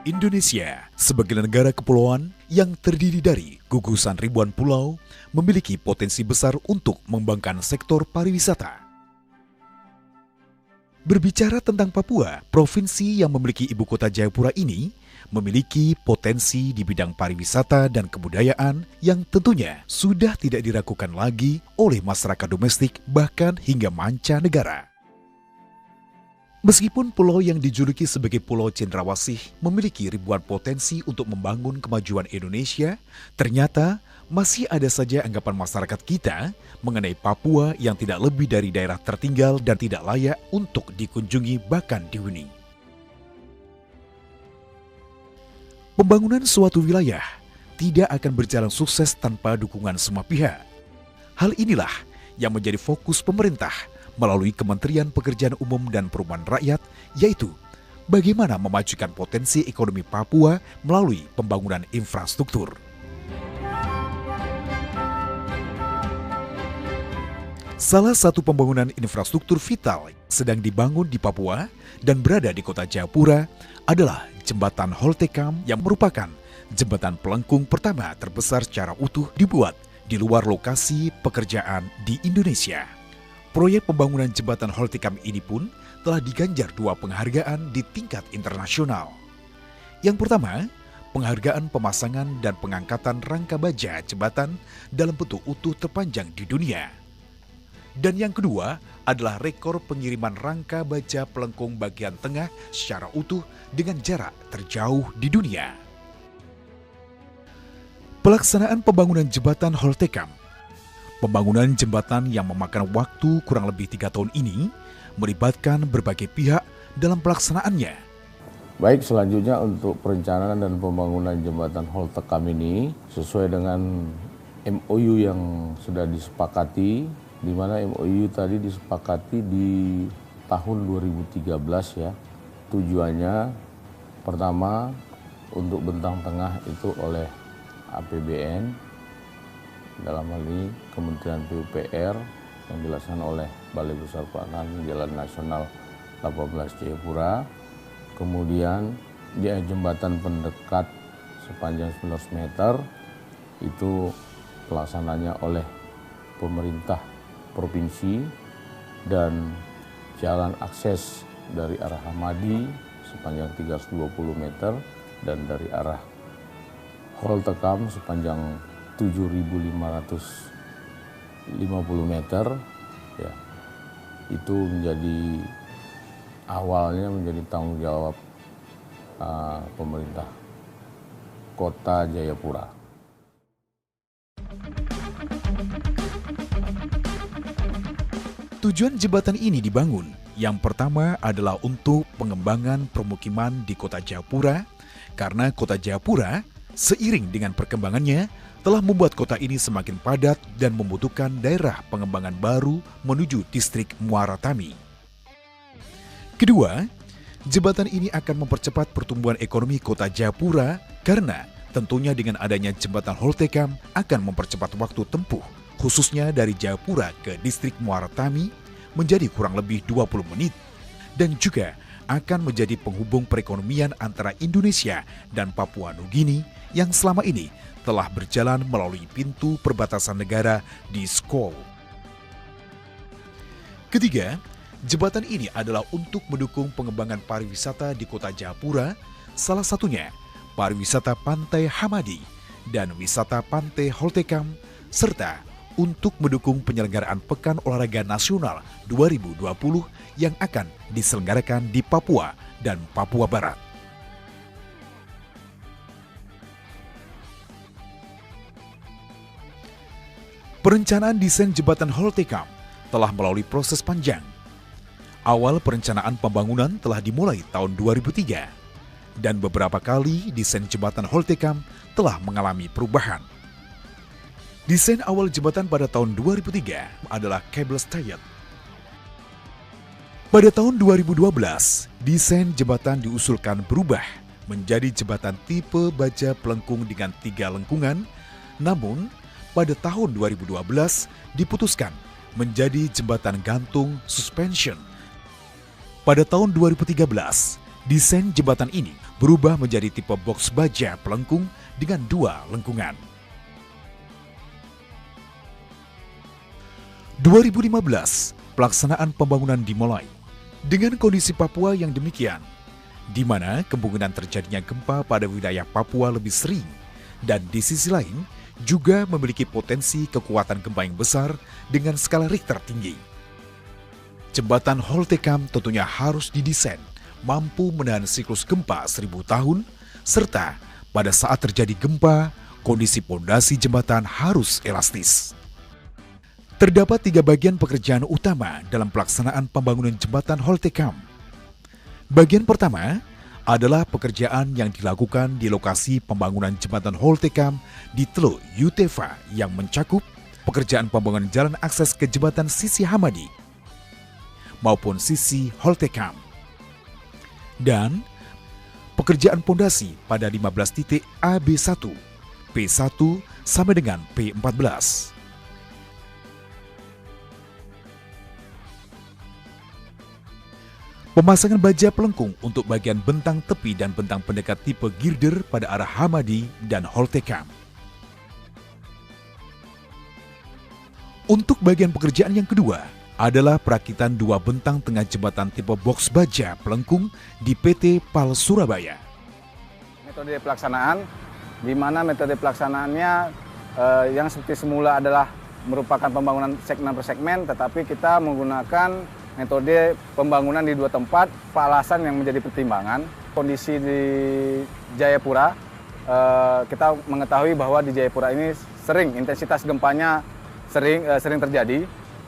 Indonesia, sebagai negara kepulauan yang terdiri dari gugusan ribuan pulau, memiliki potensi besar untuk mengembangkan sektor pariwisata. Berbicara tentang Papua, provinsi yang memiliki ibu kota Jayapura ini memiliki potensi di bidang pariwisata dan kebudayaan yang tentunya sudah tidak diragukan lagi oleh masyarakat domestik bahkan hingga mancanegara. Meskipun pulau yang dijuluki sebagai Pulau Cendrawasih memiliki ribuan potensi untuk membangun kemajuan Indonesia, ternyata masih ada saja anggapan masyarakat kita mengenai Papua yang tidak lebih dari daerah tertinggal dan tidak layak untuk dikunjungi bahkan dihuni. Pembangunan suatu wilayah tidak akan berjalan sukses tanpa dukungan semua pihak. Hal inilah yang menjadi fokus pemerintah melalui Kementerian Pekerjaan Umum dan Perumahan Rakyat, yaitu bagaimana memajukan potensi ekonomi Papua melalui pembangunan infrastruktur. Salah satu pembangunan infrastruktur vital sedang dibangun di Papua dan berada di kota Jayapura adalah Jembatan Holtekam yang merupakan jembatan pelengkung pertama terbesar secara utuh dibuat di luar lokasi pekerjaan di Indonesia. Proyek pembangunan jembatan Holtekam ini pun telah diganjar 2 penghargaan di tingkat internasional. Yang pertama, penghargaan pemasangan dan pengangkatan rangka baja jembatan dalam bentuk utuh terpanjang di dunia. Dan yang kedua adalah rekor pengiriman rangka baja pelengkung bagian tengah secara utuh dengan jarak terjauh di dunia. Pelaksanaan pembangunan jembatan Holtekam. Pembangunan jembatan yang memakan waktu kurang lebih 3 tahun ini melibatkan berbagai pihak dalam pelaksanaannya. Baik, selanjutnya untuk perencanaan dan pembangunan jembatan Holtekam ini sesuai dengan MOU yang sudah disepakati, di mana MOU tadi disepakati di tahun 2013 ya. Tujuannya pertama untuk bentang tengah itu oleh APBN, dalam hal ini Kementerian PUPR yang dilaksanakan oleh Balai Besar Pelaksanaan Jalan Nasional 18 Jayapura. Kemudian dia jembatan pendekat sepanjang 19 meter itu pelaksananya oleh pemerintah provinsi, dan jalan akses dari arah Hamadi sepanjang 320 meter dan dari arah Holtekam sepanjang 7.550 meter ya, itu menjadi awalnya menjadi tanggung jawab pemerintah Kota Jayapura. Tujuan jembatan ini dibangun yang pertama adalah untuk pengembangan permukiman di Kota Jayapura, karena Kota Jayapura seiring dengan perkembangannya telah membuat kota ini semakin padat dan membutuhkan daerah pengembangan baru menuju distrik Muara Tami. Kedua, jembatan ini akan mempercepat pertumbuhan ekonomi Kota Jayapura karena tentunya dengan adanya jembatan Holtekam akan mempercepat waktu tempuh khususnya dari Jayapura ke distrik Muara Tami menjadi kurang lebih 20 menit dan juga akan menjadi penghubung perekonomian antara Indonesia dan Papua Nugini yang selama ini telah berjalan melalui pintu perbatasan negara di Skol. Ketiga, jembatan ini adalah untuk mendukung pengembangan pariwisata di Kota Jayapura, salah satunya pariwisata Pantai Hamadi dan wisata Pantai Holtekam, serta untuk mendukung penyelenggaraan Pekan Olahraga Nasional 2020 yang akan diselenggarakan di Papua dan Papua Barat. Perencanaan desain jembatan Holtekam telah melalui proses panjang. Awal perencanaan pembangunan telah dimulai tahun 2003 dan beberapa kali desain jembatan Holtekam telah mengalami perubahan. Desain awal jembatan pada tahun 2003 adalah kabel stayed. Pada tahun 2012, desain jembatan diusulkan berubah menjadi jembatan tipe baja pelengkung dengan 3 lengkungan, namun pada tahun 2012 diputuskan menjadi jembatan gantung suspension. Pada tahun 2013, desain jembatan ini berubah menjadi tipe box baja pelengkung dengan 2 lengkungan. 2015, pelaksanaan pembangunan dimulai dengan kondisi Papua yang demikian, di mana kemungkinan terjadinya gempa pada wilayah Papua lebih sering dan di sisi lain juga memiliki potensi kekuatan gempa yang besar dengan skala Richter tinggi. Jembatan Holtecam tentunya harus didesain mampu menahan siklus gempa 1000 tahun, serta pada saat terjadi gempa, kondisi pondasi jembatan harus elastis. Terdapat 3 bagian pekerjaan utama dalam pelaksanaan pembangunan jembatan Holtecam. Bagian pertama adalah pekerjaan yang dilakukan di lokasi pembangunan jembatan Holtecam di Teluk Yutefa yang mencakup pekerjaan pembangunan jalan akses ke jembatan Sisi Hamadi maupun Sisi Holtecam dan pekerjaan pondasi pada 15 titik AB1, P1 sampai dengan P14. Pemasangan baja pelengkung untuk bagian bentang tepi dan bentang pendekat tipe girder pada arah Hamadi dan Holtecam. Untuk bagian pekerjaan yang kedua adalah perakitan 2 bentang tengah jembatan tipe box baja pelengkung di PT PAL Surabaya. Metode pelaksanaan, di mana metode pelaksanaannya yang seperti semula adalah merupakan pembangunan segmen per segmen, tetapi kita menggunakan metode pembangunan di 2 tempat, alasan yang menjadi pertimbangan. Kondisi di Jayapura, kita mengetahui bahwa di Jayapura ini sering intensitas gempanya sering terjadi,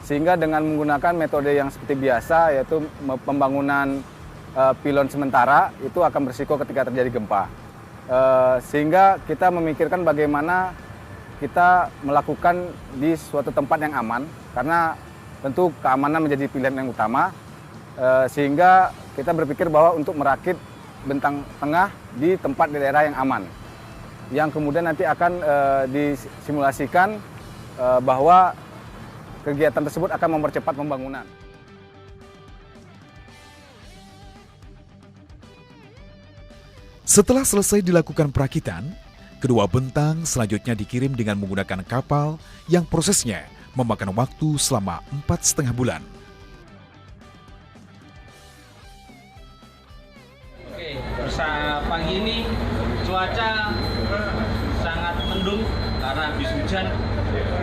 sehingga dengan menggunakan metode yang seperti biasa, yaitu pembangunan pilon sementara, itu akan berisiko ketika terjadi gempa. Sehingga kita memikirkan bagaimana kita melakukan di suatu tempat yang aman, karena tentu keamanan menjadi pilihan yang utama, sehingga kita berpikir bahwa untuk merakit bentang tengah di tempat di daerah yang aman, yang kemudian nanti akan disimulasikan bahwa kegiatan tersebut akan mempercepat pembangunan. Setelah selesai dilakukan perakitan, kedua bentang selanjutnya dikirim dengan menggunakan kapal yang prosesnya memakan waktu selama 4,5 bulan. Oke, pagi ini cuaca sangat mendung karena habis hujan.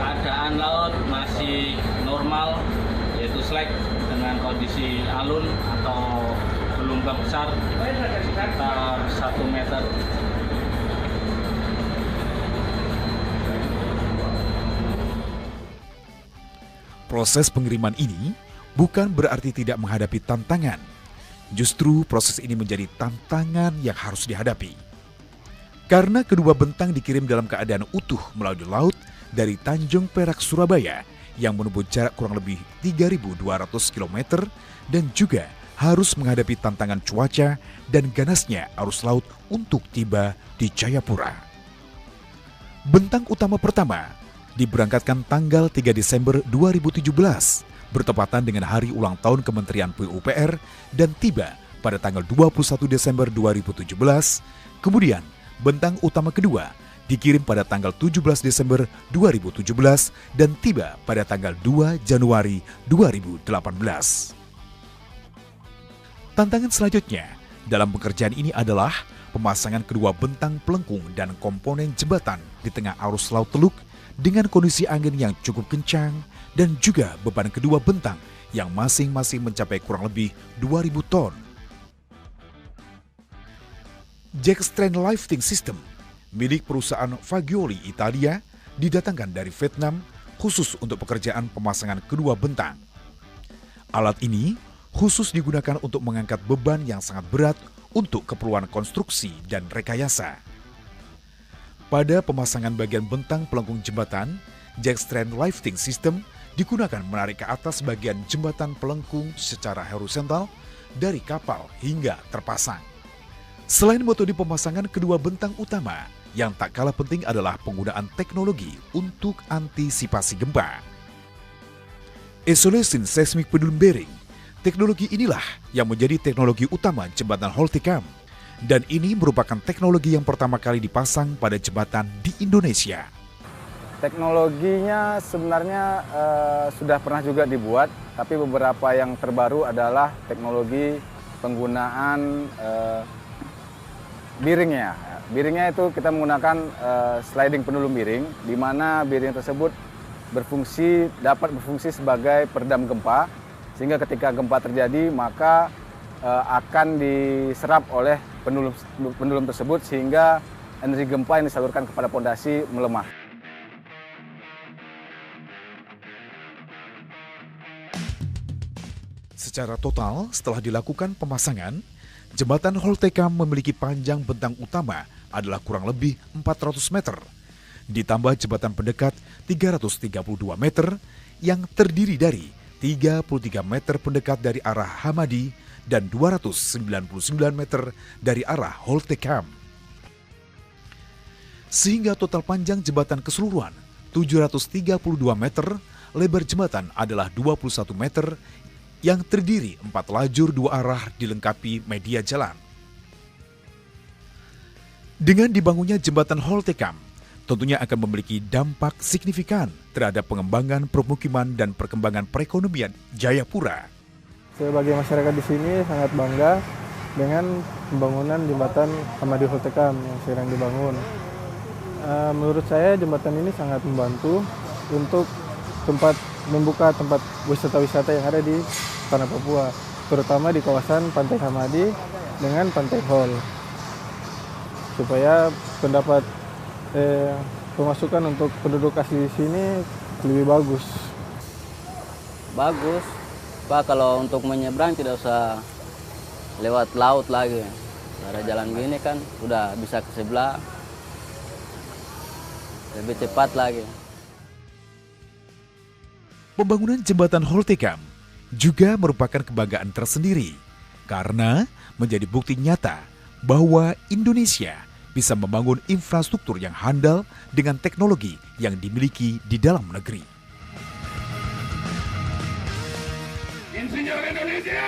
Keadaan laut masih normal, yaitu slack dengan kondisi alun atau gelombang besar sekitar 1 meter. Proses pengiriman ini bukan berarti tidak menghadapi tantangan. Justru proses ini menjadi tantangan yang harus dihadapi. Karena kedua bentang dikirim dalam keadaan utuh melalui laut dari Tanjung Perak, Surabaya yang menempuh jarak kurang lebih 3.200 km dan juga harus menghadapi tantangan cuaca dan ganasnya arus laut untuk tiba di Jayapura. Bentang utama pertama diberangkatkan tanggal 3 Desember 2017 bertepatan dengan hari ulang tahun Kementerian PUPR dan tiba pada tanggal 21 Desember 2017. Kemudian bentang utama kedua dikirim pada tanggal 17 Desember 2017 dan tiba pada tanggal 2 Januari 2018. Tantangan selanjutnya dalam pekerjaan ini adalah pemasangan kedua bentang pelengkung dan komponen jembatan di tengah arus laut Teluk dengan kondisi angin yang cukup kencang dan juga beban kedua bentang yang masing-masing mencapai kurang lebih 2.000 ton. Jackstrand Lifting System milik perusahaan Fagioli Italia didatangkan dari Vietnam khusus untuk pekerjaan pemasangan kedua bentang. Alat ini khusus digunakan untuk mengangkat beban yang sangat berat untuk keperluan konstruksi dan rekayasa. Pada pemasangan bagian bentang pelengkung jembatan, Jackstrand Lifting System digunakan menarik ke atas bagian jembatan pelengkung secara horizontal dari kapal hingga terpasang. Selain metode pemasangan kedua bentang utama, yang tak kalah penting adalah penggunaan teknologi untuk antisipasi gempa. Isolation Seismic Pendulum Bearing, teknologi inilah yang menjadi teknologi utama jembatan Holtecam, Dan ini merupakan teknologi yang pertama kali dipasang pada jembatan di Indonesia. Teknologinya sebenarnya sudah pernah juga dibuat, tapi beberapa yang terbaru adalah teknologi penggunaan biringnya. Biringnya itu kita menggunakan sliding pendulum biring, di mana biring tersebut dapat berfungsi sebagai peredam gempa, sehingga ketika gempa terjadi maka akan diserap oleh pendulum tersebut sehingga energi gempa yang disalurkan kepada pondasi melemah. Secara total, setelah dilakukan pemasangan, jembatan Holtecam memiliki panjang bentang utama adalah kurang lebih 400 meter, ditambah jembatan pendekat 332 meter yang terdiri dari 33 meter pendekat dari arah Hamadi dan 299 meter dari arah Holtecam. Sehingga total panjang jembatan keseluruhan 732 meter, lebar jembatan adalah 21 meter yang terdiri 4 lajur 2 arah dilengkapi media jalan. Dengan dibangunnya jembatan Holtecam, tentunya akan memiliki dampak signifikan terhadap pengembangan permukiman dan perkembangan perekonomian Jayapura. Sebagai masyarakat di sini sangat bangga dengan pembangunan jembatan Hamadi Holtecam yang sedang dibangun. Menurut saya jembatan ini sangat membantu untuk membuka tempat wisata-wisata yang ada di tanah Papua, terutama di kawasan Pantai Hamadi dengan Pantai Hol, supaya pendapat pemasukan untuk penduduk asli di sini lebih bagus. Bagus, Pak, kalau untuk menyeberang tidak usah lewat laut lagi. Ada jalan gini kan udah bisa ke sebelah, lebih cepat lagi. Pembangunan jembatan Holtecam juga merupakan kebanggaan tersendiri karena menjadi bukti nyata bahwa Indonesia bisa membangun infrastruktur yang handal dengan teknologi yang dimiliki di dalam negeri. Insinyur Indonesia!